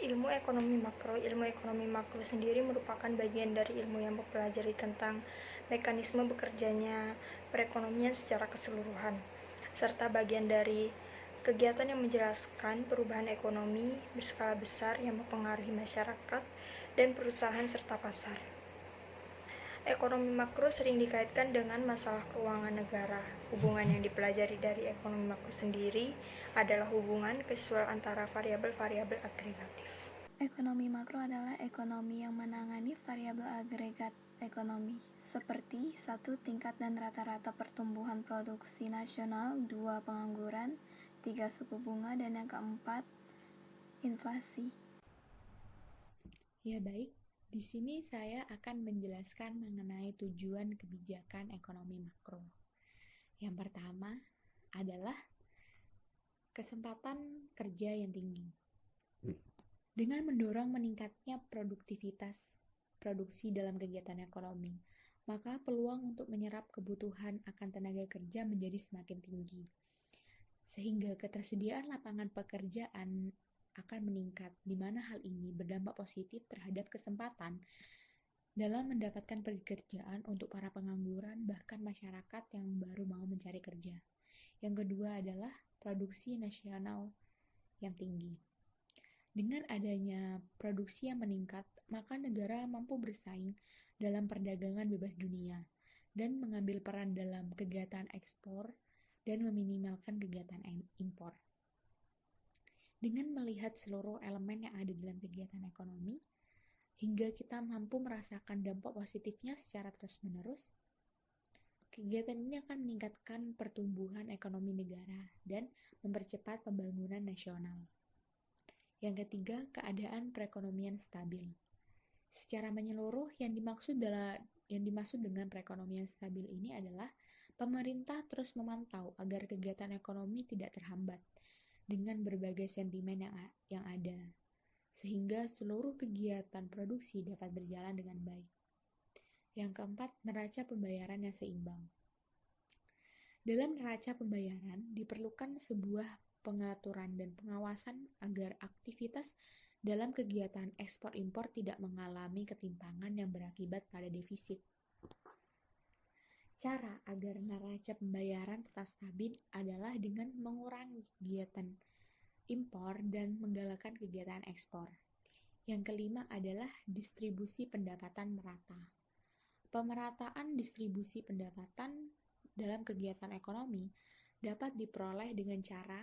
Ilmu ekonomi makro sendiri merupakan bagian dari ilmu yang mempelajari tentang mekanisme bekerjanya perekonomian secara keseluruhan, serta bagian dari kegiatan yang menjelaskan perubahan ekonomi berskala besar yang mempengaruhi masyarakat dan perusahaan serta pasar. Ekonomi makro sering dikaitkan dengan masalah keuangan negara. Hubungan yang dipelajari dari ekonomi makro sendiri adalah hubungan kesual antara variabel-variabel agregatif. Ekonomi makro adalah ekonomi yang menangani variabel agregat ekonomi, seperti 1. Tingkat dan rata-rata pertumbuhan produksi nasional, 2. Pengangguran, 3. Suku bunga, dan yang keempat, inflasi. Ya baik, di sini saya akan menjelaskan mengenai tujuan kebijakan ekonomi makro. Yang pertama adalah kesempatan kerja yang tinggi. Dengan mendorong meningkatnya produktivitas produksi dalam kegiatan ekonomi, maka peluang untuk menyerap kebutuhan akan tenaga kerja menjadi semakin tinggi, sehingga ketersediaan lapangan pekerjaan akan meningkat, di mana hal ini berdampak positif terhadap kesempatan dalam mendapatkan pekerjaan untuk para pengangguran, bahkan masyarakat yang baru mau mencari kerja. Yang kedua adalah produksi nasional yang tinggi. Dengan adanya produksi yang meningkat, maka negara mampu bersaing dalam perdagangan bebas dunia dan mengambil peran dalam kegiatan ekspor dan meminimalkan kegiatan impor. Dengan melihat seluruh elemen yang ada dalam kegiatan ekonomi, hingga kita mampu merasakan dampak positifnya secara terus-menerus, kegiatan ini akan meningkatkan pertumbuhan ekonomi negara dan mempercepat pembangunan nasional. Yang ketiga, keadaan perekonomian stabil. Secara menyeluruh, yang dimaksud dengan perekonomian stabil ini adalah pemerintah terus memantau agar kegiatan ekonomi tidak terhambat dengan berbagai sentimen yang ada, sehingga seluruh kegiatan produksi dapat berjalan dengan baik. Yang keempat, neraca pembayaran yang seimbang. Dalam neraca pembayaran diperlukan sebuah pengaturan dan pengawasan agar aktivitas dalam kegiatan ekspor-impor tidak mengalami ketimpangan yang berakibat pada defisit. Cara agar neraca pembayaran tetap stabil adalah dengan mengurangi kegiatan impor dan menggalakkan kegiatan ekspor. Yang kelima adalah distribusi pendapatan merata. Pemerataan distribusi pendapatan dalam kegiatan ekonomi dapat diperoleh dengan cara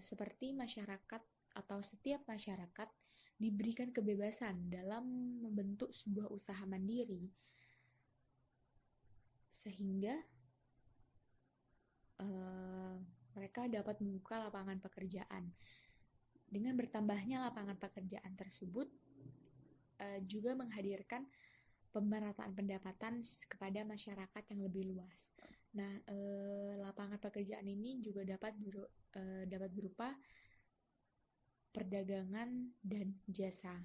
seperti masyarakat atau setiap masyarakat diberikan kebebasan dalam membentuk sebuah usaha mandiri, sehingga mereka dapat membuka lapangan pekerjaan. Dengan bertambahnya lapangan pekerjaan tersebut juga menghadirkan pemerataan pendapatan kepada masyarakat yang lebih luas. Nah, lapangan pekerjaan ini juga dapat berupa perdagangan dan jasa.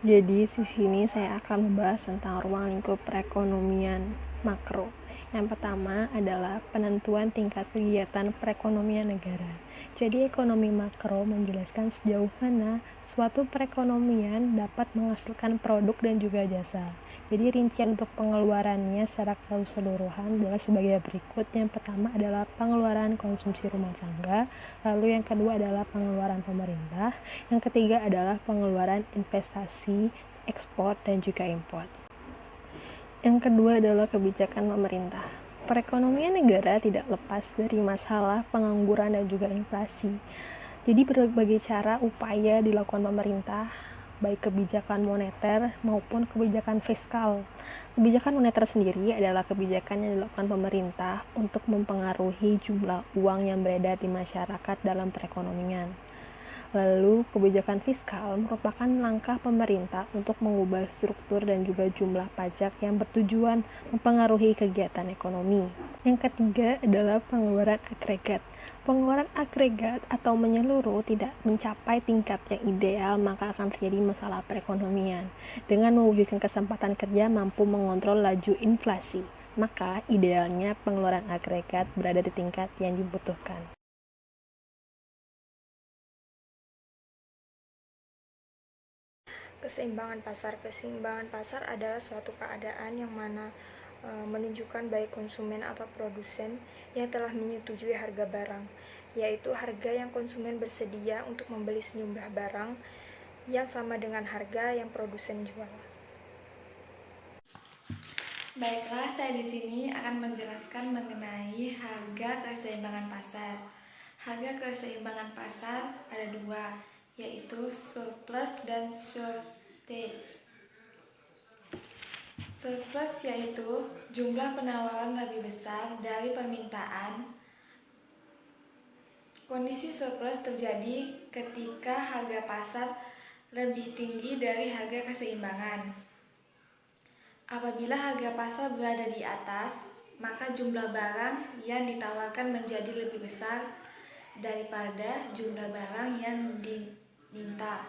Jadi di sini saya akan membahas tentang ruang lingkup perekonomian makro. Yang pertama adalah penentuan tingkat kegiatan perekonomian negara. Jadi ekonomi makro menjelaskan sejauh mana suatu perekonomian dapat menghasilkan produk dan juga jasa. Jadi rincian untuk pengeluarannya secara keseluruhan adalah sebagai berikut. Yang pertama adalah pengeluaran konsumsi rumah tangga, lalu yang kedua adalah pengeluaran pemerintah, yang ketiga adalah pengeluaran investasi, ekspor, dan juga impor. Yang kedua adalah kebijakan pemerintah. Perekonomian negara tidak lepas dari masalah pengangguran dan juga inflasi. Jadi berbagai cara upaya dilakukan pemerintah, baik kebijakan moneter maupun kebijakan fiskal. Kebijakan moneter sendiri adalah kebijakan yang dilakukan pemerintah untuk mempengaruhi jumlah uang yang beredar di masyarakat dalam perekonomian. Lalu, kebijakan fiskal merupakan langkah pemerintah untuk mengubah struktur dan juga jumlah pajak yang bertujuan mempengaruhi kegiatan ekonomi. Yang ketiga adalah pengeluaran agregat. Pengeluaran agregat atau menyeluruh tidak mencapai tingkat yang ideal, maka akan terjadi masalah perekonomian. Dengan mewujudkan kesempatan kerja mampu mengontrol laju inflasi, maka idealnya pengeluaran agregat berada di tingkat yang dibutuhkan. Keseimbangan pasar. Keseimbangan pasar adalah suatu keadaan yang mana menunjukkan baik konsumen atau produsen yang telah menyetujui harga barang, yaitu harga yang konsumen bersedia untuk membeli sejumlah barang yang sama dengan harga yang produsen jual. Baiklah, saya di sini akan menjelaskan mengenai harga keseimbangan pasar. Harga keseimbangan pasar ada dua, yaitu surplus dan shortage. Surplus yaitu jumlah penawaran lebih besar dari permintaan. Kondisi surplus terjadi ketika harga pasar lebih tinggi dari harga keseimbangan. Apabila harga pasar berada di atas, maka jumlah barang yang ditawarkan menjadi lebih besar daripada jumlah barang yang diminta.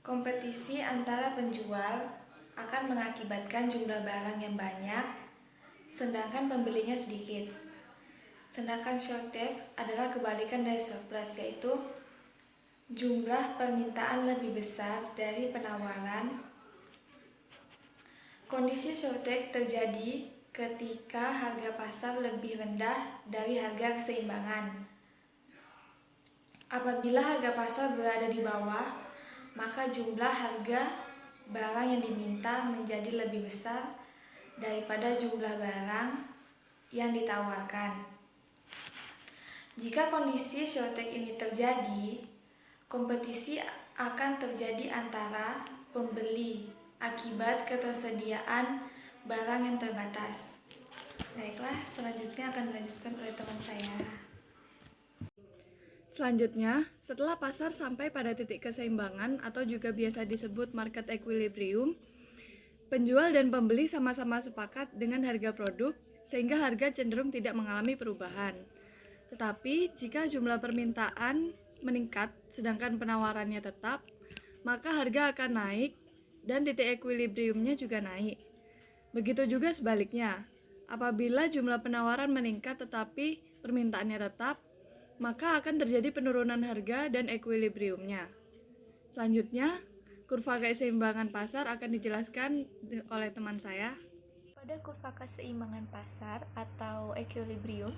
Kompetisi antara penjual akan mengakibatkan jumlah barang yang banyak, sedangkan pembelinya sedikit. Sedangkan shortage adalah kebalikan dari surplus, yaitu jumlah permintaan lebih besar dari penawaran. Kondisi shortage terjadi ketika harga pasar lebih rendah dari harga keseimbangan. Apabila harga pasar berada di bawah, maka jumlah harga barang yang diminta menjadi lebih besar daripada jumlah barang yang ditawarkan. Jika kondisi shortage ini terjadi, kompetisi akan terjadi antara pembeli akibat ketersediaan barang yang terbatas. Baiklah, selanjutnya akan dilanjutkan oleh teman saya. Selanjutnya, setelah pasar sampai pada titik keseimbangan atau juga biasa disebut market equilibrium, penjual dan pembeli sama-sama sepakat dengan harga produk sehingga harga cenderung tidak mengalami perubahan. Tetapi jika jumlah permintaan meningkat sedangkan penawarannya tetap, maka harga akan naik dan titik equilibriumnya juga naik. Begitu juga sebaliknya, apabila jumlah penawaran meningkat tetapi permintaannya tetap, maka akan terjadi penurunan harga dan equilibriumnya. Selanjutnya, kurva keseimbangan pasar akan dijelaskan oleh teman saya. Pada kurva keseimbangan pasar atau equilibrium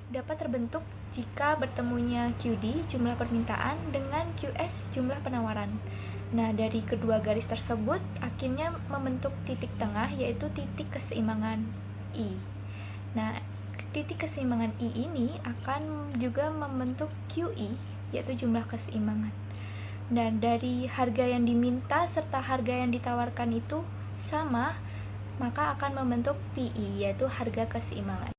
dapat terbentuk jika bertemunya QD jumlah permintaan dengan QS jumlah penawaran. Nah, dari kedua garis tersebut akhirnya membentuk titik tengah, yaitu titik keseimbangan I. Nah, titik keseimbangan I ini akan juga membentuk QI, yaitu jumlah keseimbangan. Dan dari harga yang diminta serta harga yang ditawarkan itu sama, maka akan membentuk PI, yaitu harga keseimbangan.